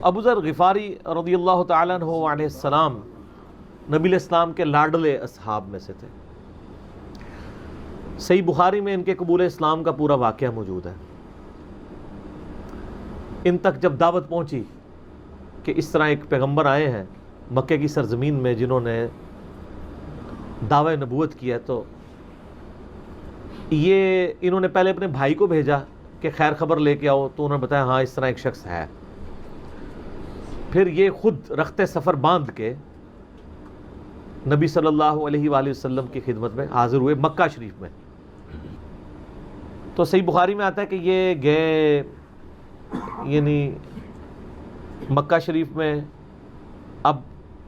ابو ذر غفاری رضی اللہ تعالیٰ عنہ علیہ السلام نبی علیہ السلام کے لاڈلے اصحاب میں سے تھے۔ صحیح بخاری میں ان کے قبول اسلام کا پورا واقعہ موجود ہے۔ ان تک جب دعوت پہنچی کہ اس طرح ایک پیغمبر آئے ہیں مکے کی سرزمین میں جنہوں نے دعوی نبوت کیا، تو یہ انہوں نے پہلے اپنے بھائی کو بھیجا کہ خیر خبر لے کے آؤ، تو انہوں نے بتایا ہاں اس طرح ایک شخص ہے۔ پھر یہ خود رخت سفر باندھ کے نبی صلی اللہ علیہ وآلہ وسلم کی خدمت میں حاضر ہوئے مکہ شریف میں۔ تو صحیح بخاری میں آتا ہے کہ یہ گئے یعنی مکہ شریف میں، اب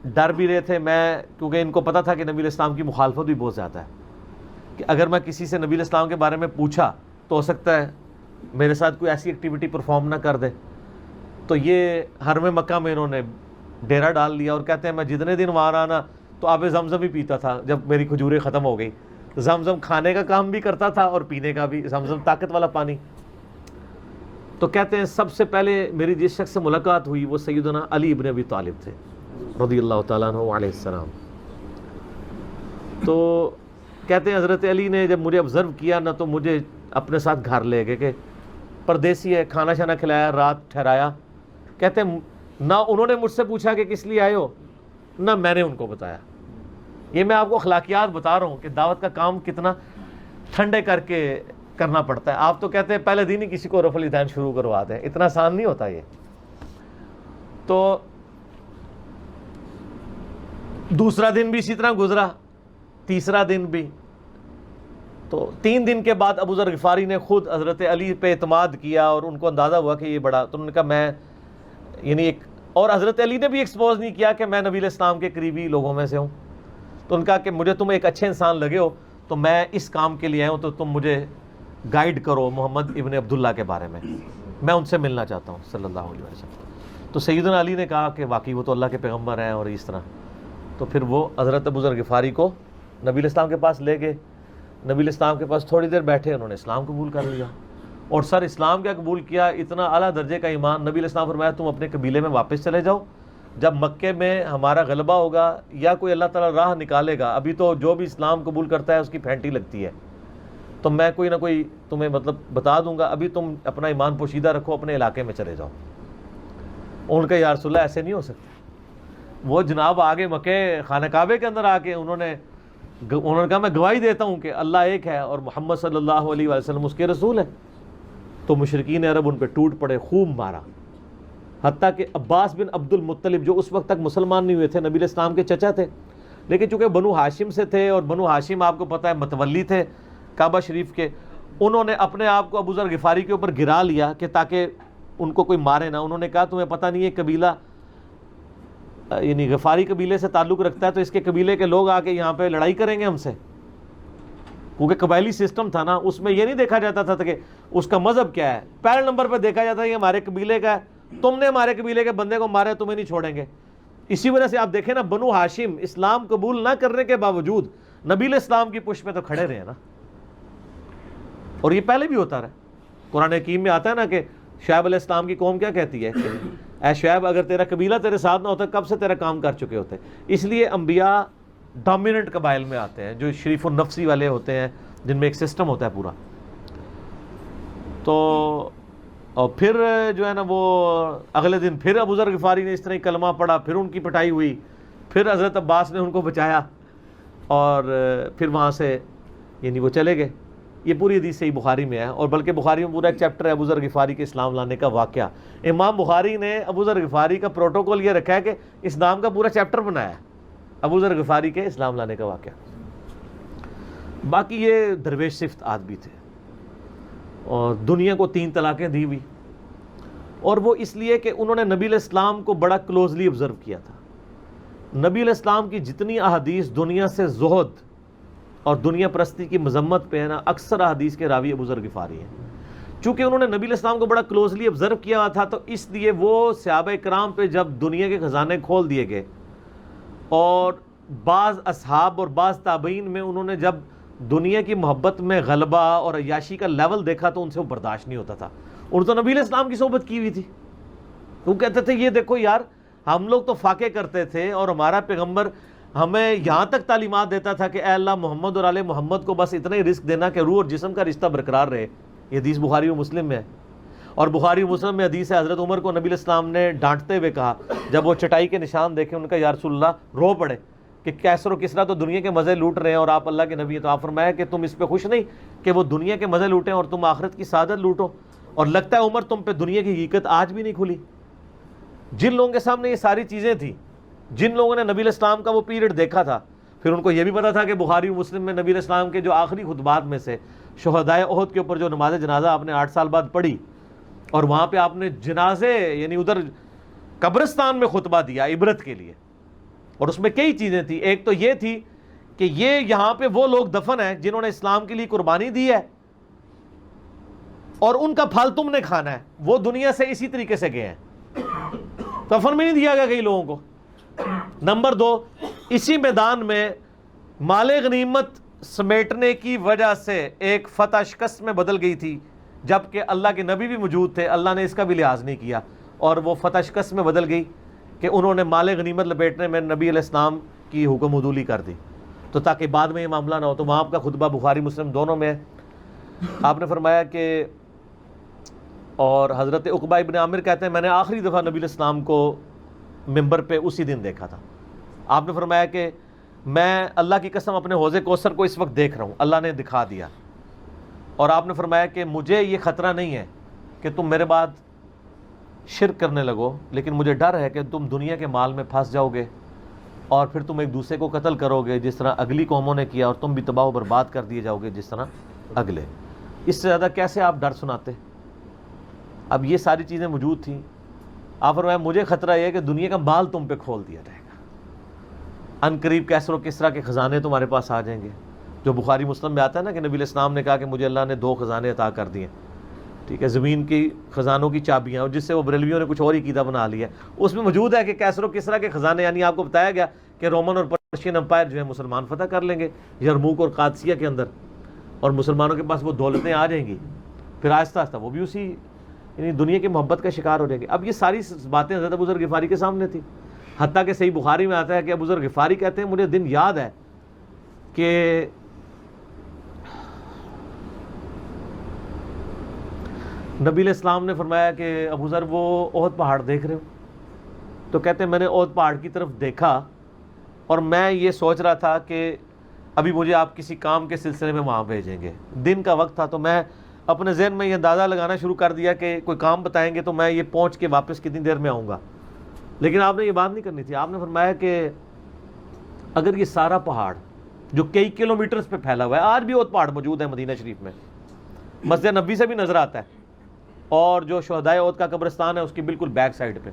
ڈر بھی رہے تھے، کیونکہ ان کو پتا تھا کہ نبی علیہ السلام کی مخالفت بھی بہت زیادہ ہے، کہ اگر میں کسی سے نبی علیہ السلام کے بارے میں پوچھا تو ہو سکتا ہے میرے ساتھ کوئی ایسی ایکٹیویٹی پرفارم نہ کر دے۔ تو یہ حرم مکہ میں انہوں نے ڈیرا ڈال لیا، اور کہتے ہیں میں جتنے دن وہاں رہا نا تو آب زمزم ہی پیتا تھا۔ جب میری کھجوریں ختم ہو گئی، زمزم کھانے کا کام بھی کرتا تھا اور پینے کا بھی، زمزم طاقت والا پانی۔ تو کہتے ہیں سب سے پہلے میری جس شخص سے ملاقات ہوئی وہ سیدنا علی ابن ابی طالب تھے رضی اللہ تعالیٰ عنہ علیہ السلام۔ تو کہتے ہیں حضرت علی نے جب مجھے آبزرو کیا نا تو مجھے اپنے ساتھ گھر لے گئے، کہ پردیسی ہے، کھانا شانا کھلایا، رات ٹھہرایا۔ کہتے ہیں نہ انہوں نے مجھ سے پوچھا کہ کس لیے آئے ہو، نہ میں نے ان کو بتایا۔ یہ میں آپ کو اخلاقیات بتا رہا ہوں کہ دعوت کا کام کتنا ٹھنڈے کر کے کرنا پڑتا ہے۔ آپ تو کہتے ہیں پہلے دن ہی کسی کو رفع الیدین شروع کروا دیں، اتنا آسان نہیں ہوتا یہ۔ تو دوسرا دن بھی اسی طرح گزرا، تیسرا دن بھی۔ تو 3 دن کے بعد ابو ذر غفاری نے خود حضرت علی پہ اعتماد کیا، اور ان کو اندازہ ہوا کہ یہ بڑا، تو انہوں نے کہا میں یعنی ایک، اور حضرت علی نے بھی ایکسپوز نہیں کیا کہ میں نبی علیہ السلام کے قریبی لوگوں میں سے ہوں۔ تو ان کا کہ مجھے تم ایک اچھے انسان لگے ہو تو میں اس کام کے لیے آیا ہوں، تو تم مجھے گائیڈ کرو محمد ابن عبداللہ کے بارے میں ان سے ملنا چاہتا ہوں صلی اللہ علیہ وسلم۔ تو سیدنا علی نے کہا کہ واقعی وہ تو اللہ کے پیغمبر ہیں، اور اس طرح۔ تو پھر وہ حضرت ابو ذر غفاری کو نبی علیہ السلام کے پاس لے گئے۔ نبی علیہ السلام کے پاس تھوڑی دیر بیٹھے، انہوں نے اسلام قبول کر لیا، اور سر اسلام کیا قبول کیا، اتنا اعلیٰ درجے کا ایمان۔ نبی علیہ السلام فرمایا تم اپنے قبیلے میں واپس چلے جاؤ، جب مکے میں ہمارا غلبہ ہوگا یا کوئی اللہ تعالیٰ راہ نکالے گا، ابھی تو جو بھی اسلام قبول کرتا ہے اس کی پھینٹی لگتی ہے، تو میں کوئی نہ کوئی تمہیں بتا دوں گا، ابھی تم اپنا ایمان پوشیدہ رکھو، اپنے علاقے میں چلے جاؤ۔ ان کا یا رسول اللہ ایسے نہیں ہو سکتا۔ وہ جناب آگے مکے خانہ کعبے کے اندر آ کے انہوں نے کہا میں گواہی دیتا ہوں کہ اللہ ایک ہے اور محمد صلی اللہ علیہ وسلم اس کے رسول ہے۔ تو مشرکین عرب ان پہ ٹوٹ پڑے، خوب مارا، حتیٰ کہ عباس بن عبد المطلب جو اس وقت تک مسلمان نہیں ہوئے تھے، نبی علیہ السلام کے چچا تھے، لیکن چونکہ بنو ہاشم سے تھے، اور بنو ہاشم آپ کو پتہ ہے متولی تھے کعبہ شریف کے، انہوں نے اپنے آپ کو ابو ذر غفاری کے اوپر گرا لیا کہ تاکہ ان کو کوئی مارے نہ۔ انہوں نے کہا تمہیں پتہ نہیں ہے قبیلہ یعنی غفاری قبیلے سے تعلق رکھتا ہے، تو اس کے قبیلے کے لوگ آ کے یہاں پہ لڑائی کریں گے ہم سے، کیونکہ قبائلی سسٹم تھا نا، اس میں یہ نہیں دیکھا جاتا تھا کہ اس کا مذہب کیا ہے، پہلے نمبر پہ دیکھا جاتا ہے یہ ہمارے قبیلے کا ہے، تم نے ہمارے قبیلے کے بندے کو مارا، تمہیں نہیں چھوڑیں گے۔ اسی وجہ سے آپ دیکھیں نا، بنو ہاشم اسلام قبول نہ کرنے کے باوجود نبی علیہ السلام کی پشت پہ تو کھڑے رہے نا، اور یہ پہلے بھی ہوتا رہا۔ قرآن حکیم میں آتا ہے نا کہ شعیب علیہ السلام کی قوم کیا کہتی ہے کہ اے شعیب اگر تیرا قبیلہ تیرے ساتھ نہ ہوتا کب سے تیرا کام کر چکے ہوتے۔ اس لیے انبیاء ڈومیننٹ قبائل میں آتے ہیں، جو شریف النفسی والے ہوتے ہیں، جن میں ایک سسٹم ہوتا ہے پورا۔ تو اور پھر جو ہے نا وہ اگلے دن پھر ابو ذر غفاری نے اس طرح کلمہ پڑھا، پھر ان کی پٹائی ہوئی، پھر حضرت عباس نے ان کو بچایا، اور پھر وہاں سے یعنی وہ چلے گئے۔ یہ پوری حدیث صحیح بخاری میں ہے، اور بلکہ بخاری میں پورا ایک چیپٹر ہے ابو ذر غفاری کے اسلام لانے کا واقعہ۔ امام بخاری نے ابو ذر غفاری کا پروٹوکول یہ رکھا ہے کہ اسلام کا پورا چیپٹر بنایا ہے ابو ذر غفاری کے اسلام لانے کا واقعہ۔ باقی یہ درویش صفت آدمی تھے، اور دنیا کو 3 طلاقیں دی ہوئی، اور وہ اس لیے کہ انہوں نے نبی علیہ السلام کو بڑا کلوزلی آبزرو کیا تھا۔ نبی علیہ السلام کی جتنی احادیث دنیا سے زہد اور دنیا پرستی کی مذمت پہ ہے نا، اکثر احادیث کے راوی ابو ذر غفاری ہیں۔ چونکہ انہوں نے نبی علیہ السلام کو بڑا کلوزلی آبزرو کیا ہوا تھا، تو اس لیے وہ صحابہ کرام پہ جب دنیا کے خزانے کھول دیے گئے، اور بعض اصحاب اور بعض تابعین میں انہوں نے جب دنیا کی محبت میں غلبہ اور عیاشی کا لیول دیکھا تو ان سے وہ برداشت نہیں ہوتا تھا۔ انہوں نے تو نبی علیہ السلام کی صحبت کی ہوئی تھی، وہ کہتے تھے یہ دیکھو یار ہم لوگ تو فاقے کرتے تھے اور ہمارا پیغمبر ہمیں یہاں تک تعلیمات دیتا تھا کہ اے اللہ محمد اور آل محمد کو بس اتنا ہی رزق دینا کہ روح اور جسم کا رشتہ برقرار رہے. یہ حدیث بخاری و مسلم میں ہے. اور بخاری و مسلم میں حدیث ہے حضرت عمر کو نبی علیہ السلام نے ڈانٹتے ہوئے کہا جب وہ چٹائی کے نشان دیکھے, ان کا یا رسول اللہ رو پڑے کہ کیسر و کسرا تو دنیا کے مزے لوٹ رہے ہیں اور آپ اللہ کے نبی ہیں. تو آپ فرمایا کہ تم اس پہ خوش نہیں کہ وہ دنیا کے مزے لوٹیں اور تم آخرت کی سعادت لوٹو. اور لگتا ہے عمر تم پہ دنیا کی حقیقت آج بھی نہیں کھلی. جن لوگوں کے سامنے یہ ساری چیزیں تھیں, جن لوگوں نے نبی علیہ السلام کا وہ پیریڈ دیکھا تھا, پھر ان کو یہ بھی پتا تھا کہ بخاری و مسلم میں نبی علیہ السلام کے جو آخری خطبات میں سے شہدائے احد کے اوپر جو نماز جنازہ آپ نے 8 سال بعد پڑھی اور وہاں پہ آپ نے جنازے یعنی ادھر قبرستان میں خطبہ دیا عبرت کے لیے, اور اس میں کئی چیزیں تھیں. ایک تو یہ تھی کہ یہ یہاں پہ وہ لوگ دفن ہیں جنہوں نے اسلام کے لیے قربانی دی ہے اور ان کا پھل تم نے کھانا ہے. وہ دنیا سے اسی طریقے سے گئے ہیں, کفن میں نہیں دیا گیا کئی لوگوں کو. نمبر 2, اسی میدان میں مال غنیمت سمیٹنے کی وجہ سے ایک فتح شکست میں بدل گئی تھی, جبکہ اللہ کے نبی بھی موجود تھے. اللہ نے اس کا بھی لحاظ نہیں کیا اور وہ فتح شکست میں بدل گئی کہ انہوں نے مال غنیمت لپیٹنے میں نبی علیہ السلام کی حکم عدولی کر دی, تو تاکہ بعد میں یہ معاملہ نہ ہو. تو وہاں آپ کا خطبہ بخاری مسلم دونوں میں ہے. آپ نے فرمایا کہ, اور حضرت عقبہ ابن عامر کہتے ہیں میں نے آخری دفعہ نبی علیہ السلام کو ممبر پہ اسی دن دیکھا تھا. آپ نے فرمایا کہ میں اللہ کی قسم اپنے حوض کوثر کو اس وقت دیکھ رہا ہوں, اللہ نے دکھا دیا. اور آپ نے فرمایا کہ مجھے یہ خطرہ نہیں ہے کہ تم میرے بعد شرک کرنے لگو, لیکن مجھے ڈر ہے کہ تم دنیا کے مال میں پھنس جاؤ گے اور پھر تم ایک دوسرے کو قتل کرو گے جس طرح اگلی قوموں نے کیا, اور تم بھی تباہ و برباد کر دیے جاؤ گے جس طرح اگلے. اس سے زیادہ کیسے آپ ڈر سناتے؟ اب یہ ساری چیزیں موجود تھیں. آپ فرمایا مجھے خطرہ یہ ہے کہ دنیا کا مال تم پہ کھول دیا جائے گا, ان قریب کیسر و کسرا کے خزانے تمہارے پاس آ جائیں گے, جو بخاری مسلم میں آتا ہے نا کہ نبی علیہ السلام نے کہا کہ مجھے اللہ نے 2 خزانے عطا کر دیے, ٹھیک ہے, زمین کی خزانوں کی چابیاں, اور جس سے وہ بریلویوں نے کچھ اور ہی عقیدہ بنا لیا. اس میں موجود ہے کہ کیسر و کسرا کے خزانے, یعنی آپ کو بتایا گیا کہ رومن اور پرشین امپائر جو ہے مسلمان فتح کر لیں گے یرموک اور قادسیہ کے اندر, اور مسلمانوں کے پاس وہ دولتیں آ جائیں گی. پھر آہستہ آہستہ وہ بھی اسی یعنی دنیا کی محبت کا شکار ہو جائیں گے. اب یہ ساری باتیں حضرت ابو ذر غفاری کے سامنے تھیں. حتیٰ کہ صحیح بخاری میں آتا ہے کہ ابو ذر غفاری کہتے ہیں مجھے دن یاد ہے کہ نبی علیہ السلام نے فرمایا کہ ابو ذر وہ احد پہاڑ دیکھ رہے ہو؟ تو کہتے ہیں میں نے احد پہاڑ کی طرف دیکھا اور میں یہ سوچ رہا تھا کہ ابھی مجھے آپ کسی کام کے سلسلے میں وہاں بھیجیں گے. دن کا وقت تھا تو میں اپنے ذہن میں یہ اندازہ لگانا شروع کر دیا کہ کوئی کام بتائیں گے تو میں یہ پہنچ کے واپس کتنی دیر میں آؤں گا. لیکن آپ نے یہ بات نہیں کرنی تھی. آپ نے فرمایا کہ اگر یہ سارا پہاڑ جو کئی کلومیٹرز پہ پھیلا ہوا ہے, آج بھی احد پہاڑ موجود ہے مدینہ شریف میں, مسجد نبی سے بھی نظر آتا ہے, اور جو شہدائے احد کا قبرستان ہے اس کی بالکل بیک سائڈ پہ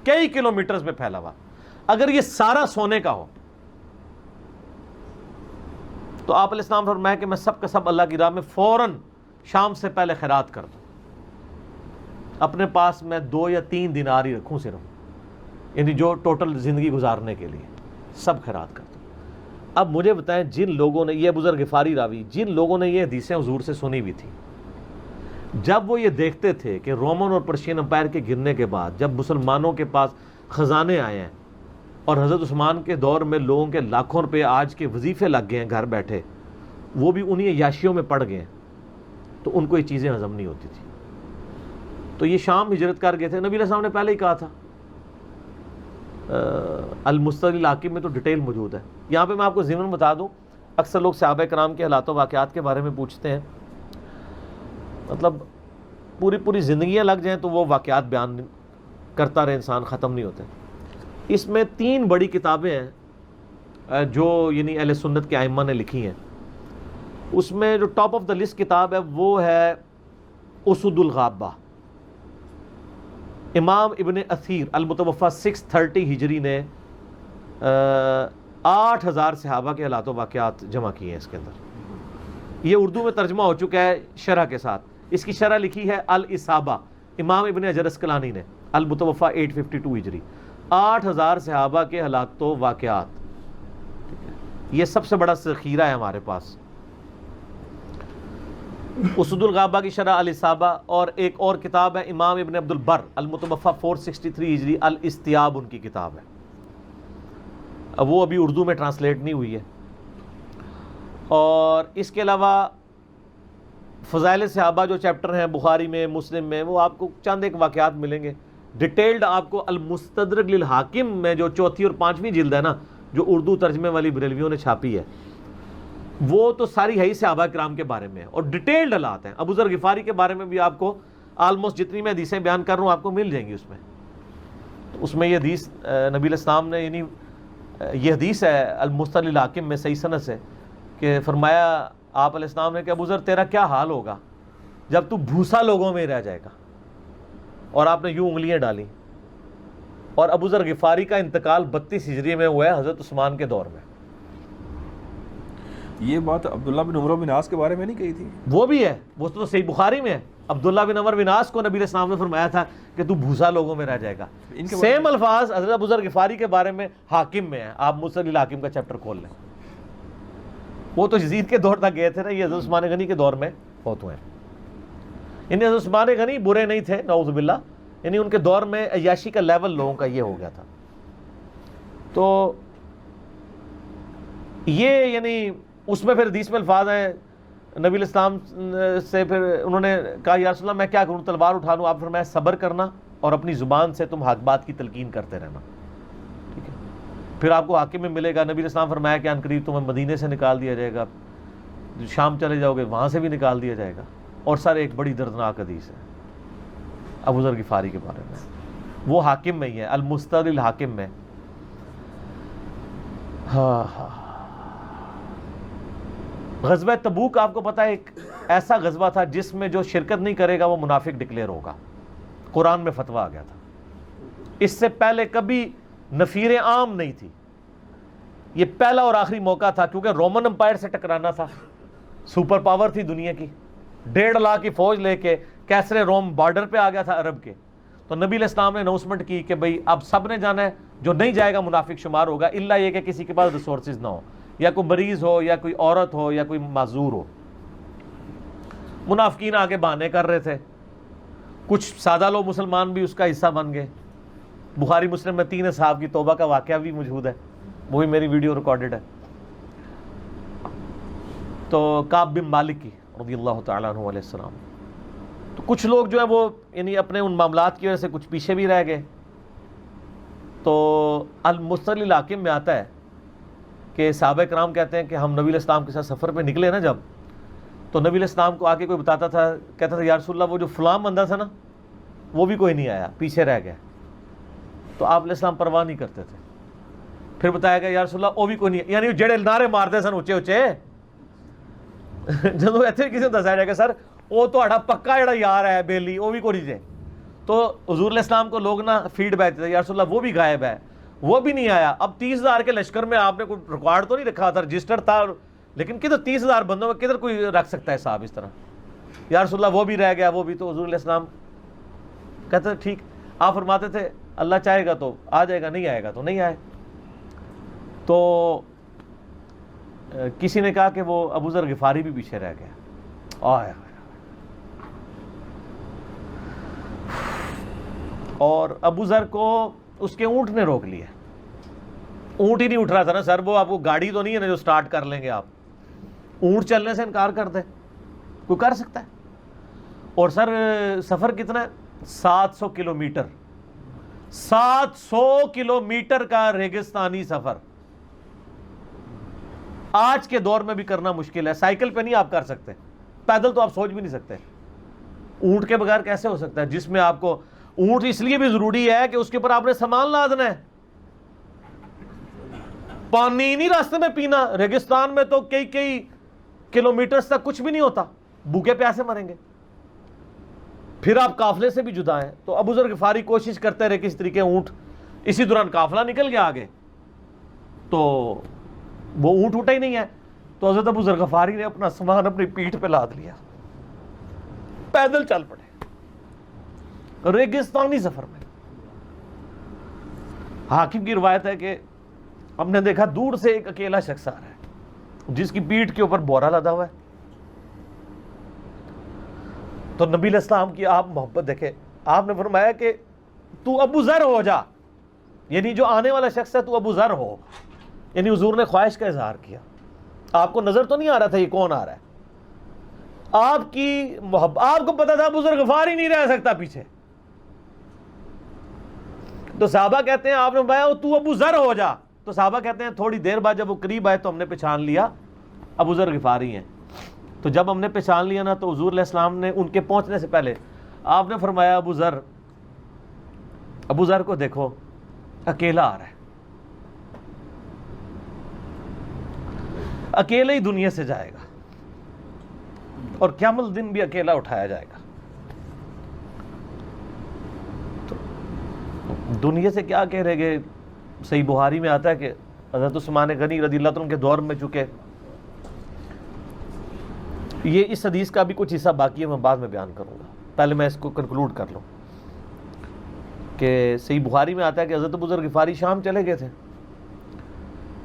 کئی کلومیٹرز پہ پھیلا ہوا, اگر یہ سارا سونے کا ہو تو آپ علیہ السلام فرمایا کہ میں سب کا سب اللہ کی راہ میں فوراً شام سے پہلے خیرات کر دوں. اپنے پاس میں 2 یا 3 دینار ہی رکھوں صرف, یعنی جو ٹوٹل زندگی گزارنے کے لیے سب خیرات کر دوں. اب مجھے بتائیں جن لوگوں نے, یہ ابو ذر غفاری راوی, جن لوگوں نے یہ حدیثیں حضور سے سنی بھی تھی, جب وہ یہ دیکھتے تھے کہ رومن اور پرشین امپائر کے گرنے کے بعد جب مسلمانوں کے پاس خزانے آئے ہیں اور حضرت عثمان کے دور میں لوگوں کے لاکھوں روپے آج کے وظیفے لگ گئے ہیں گھر بیٹھے, وہ بھی انہی عیاشیوں میں پڑ گئے ہیں, تو ان کو یہ چیزیں ہضم نہیں ہوتی تھی. تو یہ شام ہجرت کر گئے تھے. نبی علیہ السلام نے پہلے ہی کہا تھا, المستدل العاقب میں تو ڈیٹیل موجود ہے. یہاں پہ میں آپ کو ضمن بتا دوں, اکثر لوگ صحابہ کرام کے حالات و واقعات کے بارے میں پوچھتے ہیں, مطلب پوری زندگیاں لگ جائیں تو وہ واقعات بیان کرتا رہے انسان, ختم نہیں ہوتے. اس میں 3 بڑی کتابیں ہیں جو یعنی اہل سنت کے ائمہ نے لکھی ہیں. اس میں جو ٹاپ آف دا لسٹ کتاب ہے وہ ہے اسد الغابہ. امام ابن اثیر المتوفی 630 ہجری نے 8000 صحابہ کے حالات و واقعات جمع کیے ہیں اس کے اندر. یہ اردو میں ترجمہ ہو چکا ہے شرح کے ساتھ. اس کی شرح لکھی ہے الاصابہ امام ابن حجر اسقلانی نے, المتوفی 852 ہجری. 8000 صحابہ کے حالات و واقعات, یہ سب سے بڑا ذخیرہ ہے ہمارے پاس. اسد الغابہ کی شرح الاصابہ، اور ایک اور کتاب ہے امام ابن عبد البر المتوفی 463 ہجری الاستیاب، ان کی کتاب ہے، اب وہ ابھی اردو میں ٹرانسلیٹ نہیں ہوئی ہے۔ اور اس کے علاوہ فضائل صحابہ جو چیپٹر ہیں بخاری میں، مسلم میں، وہ آپ کو چند ایک واقعات ملیں گے ڈیٹیلڈ۔ آپ کو المستدرک للحاکم میں جو 4 اور 5ویں جلد ہے نا، جو اردو ترجمے والی بریلویوں نے چھاپی ہے، وہ تو ساری ہے ہی صحابہ کرام کے بارے میں، اور ڈیٹیلڈ حالات ہیں۔ ابو ذر غفاری کے بارے میں بھی آپ کو آلموسٹ جتنی میں حدیثیں بیان کر رہا ہوں آپ کو مل جائیں گی اس میں۔ تو اس میں یہ حدیث نبی علیہ السلام نے، یعنی یہ حدیث ہے المستدرک للحاکم میں صحیح سند سے، کہ فرمایا آپ علیہ السلام نے کہ ابو ذر تیرا کیا حال ہوگا جب تو بھوسا لوگوں میں رہ جائے گا، اور آپ نے یوں انگلیاں ڈالیں، اور ابو ذر غفاری کا انتقال 32 ہجری میں ہوا ہے حضرت عثمان کے دور میں۔ یہ بات عبداللہ بن عمر بن عاص کے بارے میں نہیں کہی تھی؟ وہ بھی ہے، وہ تو صحیح بخاری میں ہے۔ عبداللہ بن عمر بن عاص کو نبی علیہ السلام نے فرمایا تھا کہ تو بھوسا لوگوں میں رہ جائے گا۔ سیم الفاظ حضرت ابو ذر غفاری کے بارے میں حاکم میں ہے، آپ مستدرک الحاکم کا چیپٹر کھول لیں۔ وہ تو یزید کے دور تک گئے تھے نا، یہ حضرت عثمان غنی کے دور میں فوت ہوئے ہیں۔ یعنی حضرت عثمان غنی برے نہیں تھے نعوذ باللہ، یعنی ان کے دور میں عیاشی کا لیول لوگوں کا یہ ہو گیا تھا۔ تو یہ یعنی اس میں پھر حدیث میں الفاظ ہیں، نبی علیہ السلام سے پھر انہوں نے کہا یا رسول اللہ میں کیا کروں، تلوار اٹھا لوں؟ آپ فرمایا صبر کرنا اور اپنی زبان سے تم حق بات کی تلقین کرتے رہنا، ٹھیک ہے؟ پھر آپ کو حاکم میں ملے گا۔ نبی علیہ السلام فرمایا کہ ان قریب تمہیں مدینے سے نکال دیا جائے گا، شام چلے جاؤ گے وہاں سے بھی نکال دیا جائے گا۔ اور سر ایک بڑی دردناک حدیث ہے ابو ذر غفاری کے بارے میں، وہ حاکم میں ہی ہے، المستدرک الحاکم میں۔ غزوہ تبوک آپ کو پتا ہے ایک ایسا غزوہ تھا جس میں جو شرکت نہیں کرے گا وہ منافق ڈکلیئر ہوگا، قرآن میں فتویٰ آ گیا تھا۔ اس سے پہلے کبھی نفیر عام نہیں تھی، یہ پہلا اور آخری موقع تھا، کیونکہ رومن امپائر سے ٹکرانا تھا، سپر پاور تھی دنیا کی، 1.5 لاکھ کی فوج لے کے کیسرے روم بارڈر پہ آ گیا تھا عرب کے۔ تو نبی علیہ السلام نے اناؤنسمنٹ کی کہ بھئی اب سب نے جانا ہے، جو نہیں جائے گا منافق شمار ہوگا، الا یہ کہ کسی کے پاس ریسورسز نہ ہو، یا کوئی مریض ہو، یا کوئی عورت ہو، یا کوئی معذور ہو۔ منافقین آگے بہانے کر رہے تھے، کچھ سادہ لوگ مسلمان بھی اس کا حصہ بن گئے۔ بخاری مسلم میں 3 اصحاب کی توبہ کا واقعہ بھی موجود ہے، وہی میری ویڈیو ریکارڈڈ ہے۔ تو کعب بن مالک کی رضی اللہ تعالیٰ عنہ علیہ السلام، تو کچھ لوگ جو ہے وہ یعنی اپنے ان معاملات کی وجہ سے کچھ پیچھے بھی رہ گئے۔ تو المستدرک الحاکم میں آتا ہے کہ صحابہ کرام کہتے ہیں کہ ہم نبی علیہ السلام کے ساتھ سفر پہ نکلے نا جب، تو نبی علیہ السلام کو آ کے کوئی بتاتا تھا، کہتا تھا یا رسول اللہ وہ جو فلاں بندہ تھا نا وہ بھی کوئی نہیں آیا، پیچھے رہ گیا۔ تو آپ علیہ السلام پرواہ نہیں کرتے تھے۔ پھر بتایا گیا یا رسول اللہ وہ بھی کوئی نہیں، یعنی جڑے نعرے مارتے سن اچے اچے، جدوں ایتھے کسی نے دسایا جائے گا سر وہ تہاڈا پکا جڑا یار ہے بیلی وہ بھی کوئی نہیں جے، تو حضور علیہ السلام کو لوگ نا فیڈ بیک دیتے یا رسول اللہ وہ بھی غائب ہے، وہ بھی نہیں آیا۔ اب 30,000 کے لشکر میں آپ نے کوئی ریکارڈ تو نہیں رکھا تھا، رجسٹر تھا، لیکن کدھر 30,000 بندوں میں کدھر کوئی رکھ سکتا ہے صاحب اس طرح، یا رسول اللہ وہ بھی رہ گیا وہ بھی۔ تو حضور علیہ السلام کہتے ٹھیک، آپ فرماتے تھے اللہ چاہے گا تو آ جائے گا، نہیں آئے گا تو نہیں آئے۔ تو کسی نے کہا کہ وہ ابو ذر غفاری بھی پیچھے رہ گیا، آیا اور ابو ذر کو اس کے اونٹ نے روک لیا۔ اونٹ ہی نہیں اٹھ رہا تھا نا سر، وہ آپ کو گاڑی تو نہیں ہے نا جو سٹارٹ کر لیں گے آپ، اونٹ چلنے سے انکار کر دے، کوئی کر سکتا ہے؟ اور سر سفر کتنا ہے؟ 700 کلومیٹر، 700 کلومیٹر کا ریگستانی سفر آج کے دور میں بھی کرنا مشکل ہے۔ سائیکل پہ نہیں آپ کر سکتے، پیدل تو آپ سوچ بھی نہیں سکتے، اونٹ کے بغیر کیسے ہو سکتا ہے؟ جس میں آپ کو اونٹ اس لیے بھی ضروری ہے کہ اس کے اوپر آپ نے سامان لادنا ہے، پانی نہیں راستے میں پینا، ریگستان میں تو کئی کلومیٹرز تک کچھ بھی نہیں ہوتا، بھوکے پیاسے مریں گے، پھر آپ قافلے سے بھی جدا ہیں۔ تو ابو ذر غفاری کوشش کرتے رہے کس طریقے اونٹ، اسی دوران قافلہ نکل گیا آگے، تو وہ اونٹ اٹھا ہی نہیں ہے، تو حضرت ابو ذر غفاری نے اپنا سامان اپنی پیٹھ پہ لاد لیا، پیدل چل پڑے ریگستانی سفر میں۔ حاکم کی روایت ہے کہ ہم نے دیکھا دور سے ایک اکیلا شخص آ رہا ہے جس کی پیٹھ کے اوپر بورا لدا ہوا ہے، تو نبی علیہ السلام کی آپ محبت دیکھیں، آپ نے فرمایا کہ تو ابو ذر ہو جا، یعنی جو آنے والا شخص ہے تو ابو ذر ہو، یعنی حضور نے خواہش کا اظہار کیا. آپ کو نظر تو نہیں آ رہا تھا یہ کون آ رہا ہے، آپ کی محبت، آپ کو پتا تھا ابو ذر غفاری نہیں رہ سکتا پیچھے. تو صحابہ کہتے ہیں آپ نے فرمایا تو ابو ذر ہو جا، تو صحابہ کہتے ہیں تھوڑی دیر بعد جب وہ قریب آئے تو ہم نے پہچان لیا ابو ذر غفاری ہیں. تو جب ہم نے پہچان لیا نا تو حضور علیہ السلام نے ان کے پہنچنے سے پہلے آپ نے فرمایا ابو ذر کو دیکھو اکیلا آ رہا ہے، اکیلے ہی دنیا سے جائے گا اور قیامت دن بھی اکیلا اٹھایا جائے گا. تو دنیا سے کیا کہہ رہے گے، صحیح بخاری میں آتا ہے کہ حضرت عثمان غنی رضی اللہ عنہ کے دور میں چکے، یہ اس حدیث کا بھی کچھ حصہ باقی ہے، میں بعد میں بیان کروں گا، پہلے میں اس کو کنکلوڈ کر لوں کہ صحیح بخاری میں آتا ہے کہ حضرت ابو ذر غفاری شام چلے گئے تھے،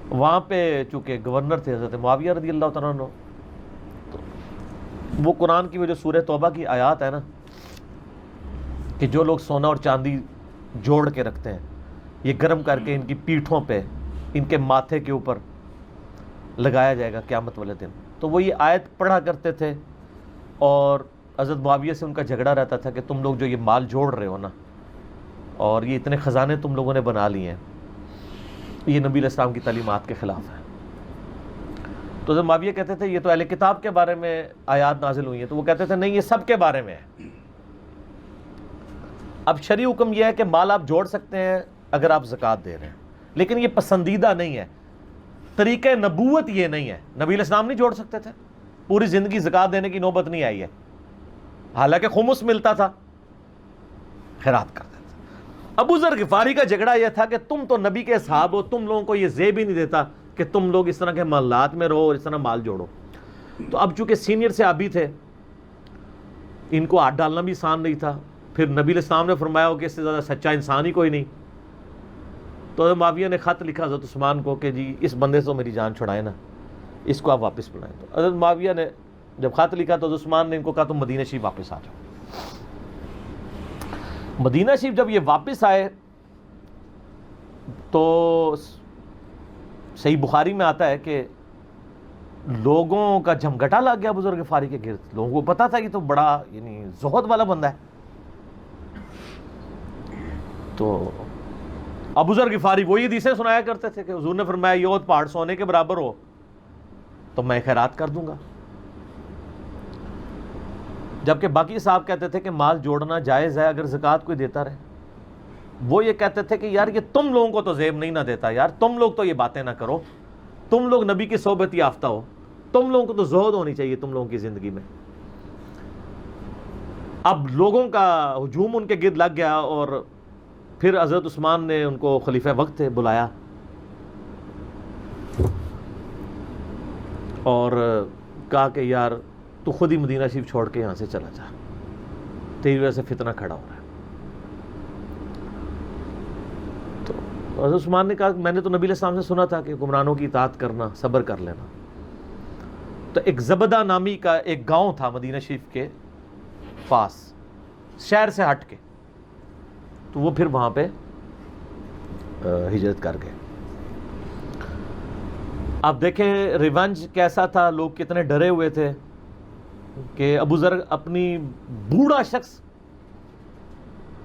وہاں پہ چونکہ گورنر تھے حضرت معاویہ رضی اللہ تعالیٰ عنہ. تو وہ قرآن کی وہ جو سورہ توبہ کی آیات ہے نا کہ جو لوگ سونا اور چاندی جوڑ کے رکھتے ہیں یہ گرم کر کے ان کی پیٹھوں پہ، ان کے ماتھے کے اوپر لگایا جائے گا قیامت والے دن. تو وہ یہ آیت پڑھا کرتے تھے اور حضرت معاویہ سے ان کا جھگڑا رہتا تھا کہ تم لوگ جو یہ مال جوڑ رہے ہو نا اور یہ اتنے خزانے تم لوگوں نے بنا لیے ہیں، یہ نبی علیہ السلام کی تعلیمات کے خلاف ہے. تو حضرت معاویہ کہتے تھے یہ تو اہل کتاب کے بارے میں آیات نازل ہوئی ہیں، تو وہ کہتے تھے نہیں یہ سب کے بارے میں ہے. اب شرعی حکم یہ ہے کہ مال آپ جوڑ سکتے ہیں اگر آپ زکوٰۃ دے رہے ہیں، لیکن یہ پسندیدہ نہیں ہے، طریقہ نبوت یہ نہیں ہے. نبی علیہ السلام نہیں جوڑ سکتے تھے، پوری زندگی زکوٰۃ دینے کی نوبت نہیں آئی ہے، حالانکہ خمس ملتا تھا، خیرات کرتے تھے. ابو ذر غفاری کا جھگڑا یہ تھا کہ تم تو نبی کے اصحاب ہو، تم لوگوں کو یہ زیب ہی نہیں دیتا کہ تم لوگ اس طرح کے محلات میں رہو اور اس طرح مال جوڑو. تو اب چونکہ سینئر صحابی تھے، ان کو ہاتھ ڈالنا بھی آسان نہیں تھا. پھر نبی علیہ السلام نے فرمایا ہو کہ اس سے زیادہ سچا انسان ہی کوئی نہیں. تو حضرت معاویہ نے خط لکھا حضرت عثمان کو کہ جی اس بندے سے میری جان چھڑائیں نا، اس کو آپ واپس بلائیں. تو حضرت معاویہ نے جب خط لکھا تو حضرت عثمان نے ان کو کہا تم مدینہ شریف واپس آ جاؤ. مدینہ شریف جب یہ واپس آئے تو صحیح بخاری میں آتا ہے کہ لوگوں کا جھمگٹا لگ گیا ابو ذر غفاری کے گرد. لوگوں کو پتا تھا کہ تو بڑا یعنی زہد والا بندہ ہے. تو ابو ذر غفاری وہی حدیثیں سنایا کرتے تھے کہ حضور نے فرمایا یہ احد پہاڑ سونے کے برابر ہو تو میں خیرات کر دوں گا. جبکہ باقی صاحب کہتے تھے کہ مال جوڑنا جائز ہے اگر زکوٰۃ کوئی دیتا رہے. وہ یہ کہتے تھے کہ یار یہ تم لوگوں کو تو زیب نہیں نہ دیتا، یار تم لوگ تو یہ باتیں نہ کرو، تم لوگ نبی کی صحبت یافتہ ہو، تم لوگوں کو تو زہد ہونی چاہیے تم لوگوں کی زندگی میں. اب لوگوں کا ہجوم ان کے گرد لگ گیا اور پھر حضرت عثمان نے ان کو خلیفہ وقت بلایا اور کہا کہ یار تو خود ہی مدینہ شریف چھوڑ کے یہاں سے چلا جا، تیری وجہ سے فتنہ کھڑا ہو رہا ہے. تو حضرت عثمان نے کہا میں نے تو نبی علیہ السلام سے سنا تھا کہ حکمرانوں کی اطاعت کرنا، صبر کر لینا. تو ایک زبدہ نامی کا ایک گاؤں تھا مدینہ شریف کے پاس، شہر سے ہٹ کے، تو وہ پھر وہاں پہ ہجرت کر گئے. آپ دیکھیں ریونج کیسا تھا، لوگ کتنے ڈرے ہوئے تھے کہ ابو ذر اپنی بوڑھا شخص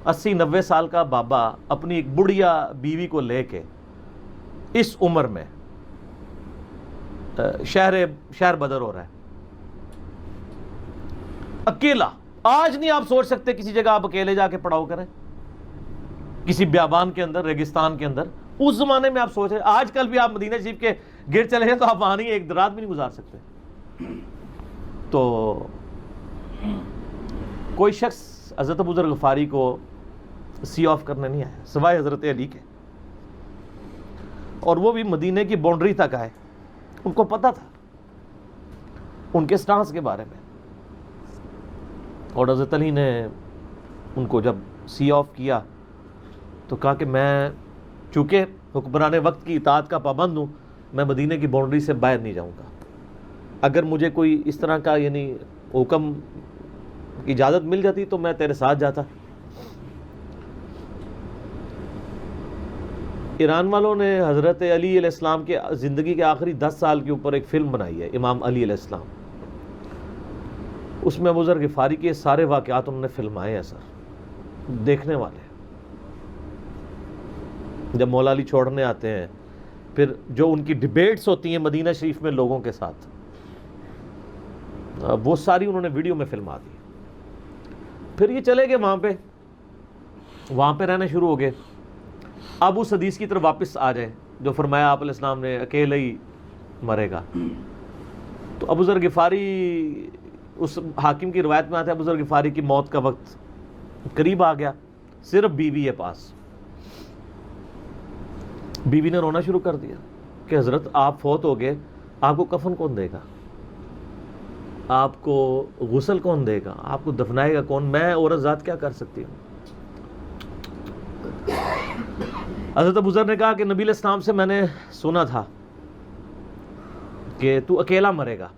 80-90 سال کا بابا اپنی ایک بڑھیا بیوی کو لے کے اس عمر میں شہر بدر ہو رہا ہے اکیلا. آج نہیں آپ سوچ سکتے کسی جگہ آپ اکیلے جا کے پڑاؤ کریں، کسی بیابان کے اندر، ریگستان کے اندر. اس زمانے میں آپ سوچ رہے، آج کل بھی آپ مدینہ شریف کے گرد چلے جائیں تو آپ وہاں نہیں ایک رات بھی نہیں گزار سکتے. تو کوئی شخص حضرت ابو ذر غفاری کو سی آف کرنے نہیں آیا سوائے حضرت علی کے، اور وہ بھی مدینے کی باؤنڈری تک آئے. ان کو پتا تھا ان کے سٹانس کے بارے میں، اور حضرت علی نے ان کو جب سی آف کیا تو کہا کہ میں چونکہ حکمران وقت کی اطاعت کا پابند ہوں، میں مدینے کی باؤنڈری سے باہر نہیں جاؤں گا. اگر مجھے کوئی اس طرح کا یعنی حکم اجازت مل جاتی تو میں تیرے ساتھ جاتا. ایران والوں نے حضرت علی علیہ السلام کے زندگی کے آخری 10 سال کے اوپر ایک فلم بنائی ہے، امام علی علیہ السلام. اس میں ابو ذر غفاری کے سارے واقعات انہوں نے فلمائے ہیں سر. دیکھنے والے جب مولا علی چھوڑنے آتے ہیں، پھر جو ان کی ڈیبیٹس ہوتی ہیں مدینہ شریف میں لوگوں کے ساتھ، وہ ساری انہوں نے ویڈیو میں فلما دی. پھر یہ چلے گئے وہاں پہ رہنا شروع ہو گئے. اب اس حدیث کی طرف واپس آ جائیں جو فرمایا آپ علیہ السلام نے اکیلے ہی مرے گا. تو ابو ذر غفاری، اس حاکم کی روایت میں آتا ہے ابو ذر غفاری کی موت کا وقت قریب آ گیا، صرف بیوی ہے پاس. بیوی نے رونا شروع کر دیا کہ حضرت آپ فوت ہو گئے، آپ کو کفن کون دے گا، آپ کو غسل کون دے گا، آپ کو دفنائے گا کون، میں عورت ذات کیا کر سکتی ہوں. حضرت ابو ذر نے کہا کہ نبی علیہ السلام سے میں نے سنا تھا کہ تو اکیلا مرے گا،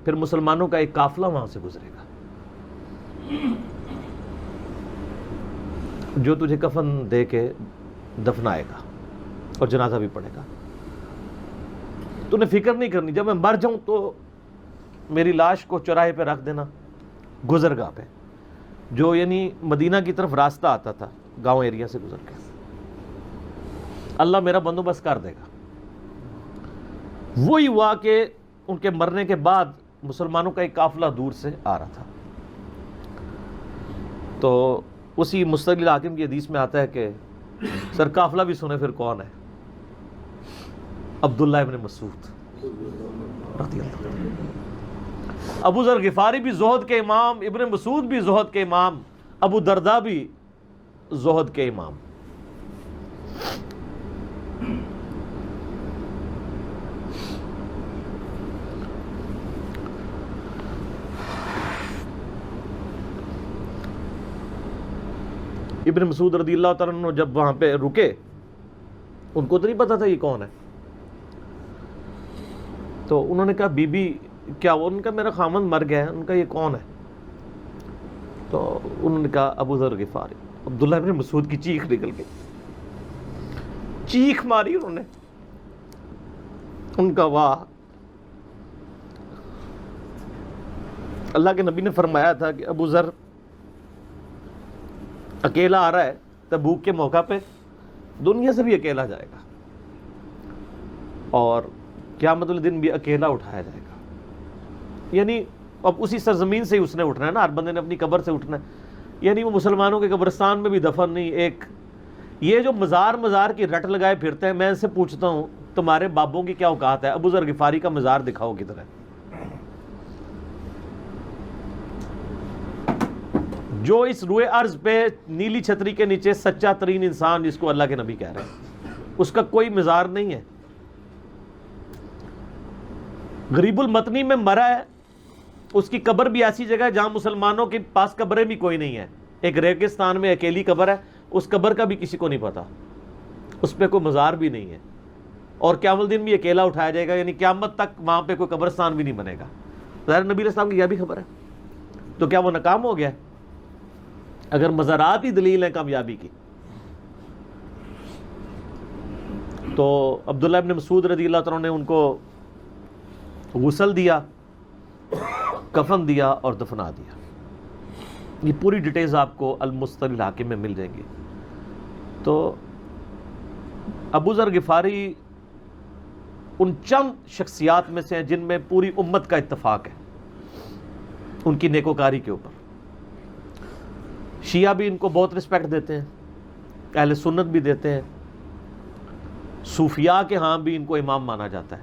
پھر مسلمانوں کا ایک قافلہ وہاں سے گزرے گا جو تجھے کفن دے کے دفنائے گا اور جنازہ بھی پڑھے گا. تو نے فکر نہیں کرنی، جب میں مر جاؤں تو میری لاش کو چوراہے پہ رکھ دینا، گزرگاہ پہ، جو یعنی مدینہ کی طرف راستہ آتا تھا گاؤں ایریا سے گزر کے. اللہ میرا بندوبست کر دے گا. وہی ہوا کہ ان کے مرنے کے بعد مسلمانوں کا ایک قافلہ دور سے آ رہا تھا. تو اسی مستقل حاکم کی حدیث میں آتا ہے کہ سر قافلہ بھی سنے پھر کون ہے، عبداللہ ابن مسعود رضی اللہ عنہ. ابو ذر غفاری بھی زہد کے امام، ابن مسعود بھی زہد کے امام، ابو درداء بھی زہد کے امام. ابن مسعود رضی اللہ تعالیٰ عنہ جب وہاں پہ رکے، ان کو تو نہیں پتا تھا یہ کون ہے. تو انہوں نے کہا بی بی کیا وہ، ان کا میرا خامند مر گیا ہے. ان کا یہ کون ہے؟ تو انہوں نے کہا ابو ذر غفاری. عبداللہ ابن مسعود کی چیخ نکل گئی، چیخ ماری انہوں نے. ان کا واہ، اللہ کے نبی نے فرمایا تھا کہ ابو ذر اکیلا آ رہا ہے تبوک کے موقع پہ، دنیا سے بھی اکیلا جائے گا اور قیامت الدن بھی اکیلا اٹھایا جائے گا. یعنی اب اسی سرزمین سے ہی اس نے اٹھنا ہے نا، ہر بندے نے اپنی قبر سے اٹھنا ہے. یعنی وہ مسلمانوں کے قبرستان میں بھی دفن نہیں. ایک یہ جو مزار کی رٹ لگائے پھرتے ہیں، میں ان سے پوچھتا ہوں تمہارے بابوں کی کیا اوقات ہے؟ ابو ذر غفاری کا مزار دکھاؤ کدھر ہے. جو اس روئے ارض پہ نیلی چھتری کے نیچے سچا ترین انسان جس کو اللہ کے نبی کہہ رہے ہیں، اس کا کوئی مزار نہیں ہے. غریب المطنی میں مرا ہے، اس کی قبر بھی ایسی جگہ ہے جہاں مسلمانوں کے پاس قبریں بھی کوئی نہیں ہے. ایک ریگستان میں اکیلی قبر ہے، اس قبر کا بھی کسی کو نہیں پتا، اس پہ کوئی مزار بھی نہیں ہے. اور قیامت دن بھی اکیلا اٹھایا جائے گا، یعنی قیامت تک وہاں پہ کوئی قبرستان بھی نہیں بنے گا. ظاہر نبی علیہ السلام کی یہ بھی خبر ہے. تو کیا وہ ناکام ہو گیا؟ اگر مزارات ہی دلیل ہیں کامیابی کی، تو عبداللہ ابن مسعود رضی اللہ تعالیٰ نے ان کو غسل دیا، کفن دیا اور دفنا دیا. یہ پوری ڈیٹیلز آپ کو المستقل حاکم میں مل جائیں گی. تو ابو ذر غفاری ان چند شخصیات میں سے ہیں جن میں پوری امت کا اتفاق ہے ان کی نیکوکاری کے اوپر. شیعہ بھی ان کو بہت رسپیکٹ دیتے ہیں، اہل سنت بھی دیتے ہیں، صوفیاء کے ہاں بھی ان کو امام مانا جاتا ہے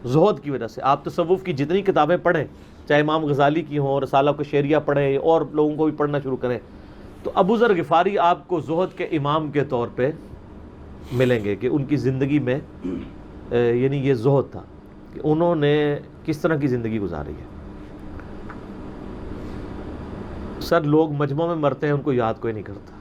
زہد کی وجہ سے. آپ تصوف کی جتنی کتابیں پڑھیں، چاہے امام غزالی کی ہوں، رسالہ قشیریہ پڑھیں اور لوگوں کو بھی پڑھنا شروع کریں، تو ابو ذر غفاری آپ کو زہد کے امام کے طور پہ ملیں گے کہ ان کی زندگی میں یعنی یہ زہد تھا کہ انہوں نے کس طرح کی زندگی گزاری ہے. سر لوگ مجمع میں مرتے ہیں، ان کو یاد کوئی نہیں کرتا.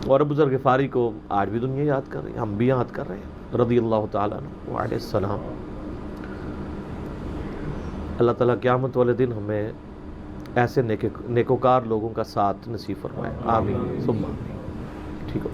اور ابو ذر غفاری کو آج بھی دنیا یاد کر رہی ہے، ہم بھی یاد کر رہے ہیں رضی اللہ تعالیٰ عنہ وعلیہ السلام. اللہ تعالیٰ قیامت والے دن ہمیں ایسے نیکوکار لوگوں کا ساتھ نصیب فرمائے، آمین ثم آمین۔ ٹھیک ہو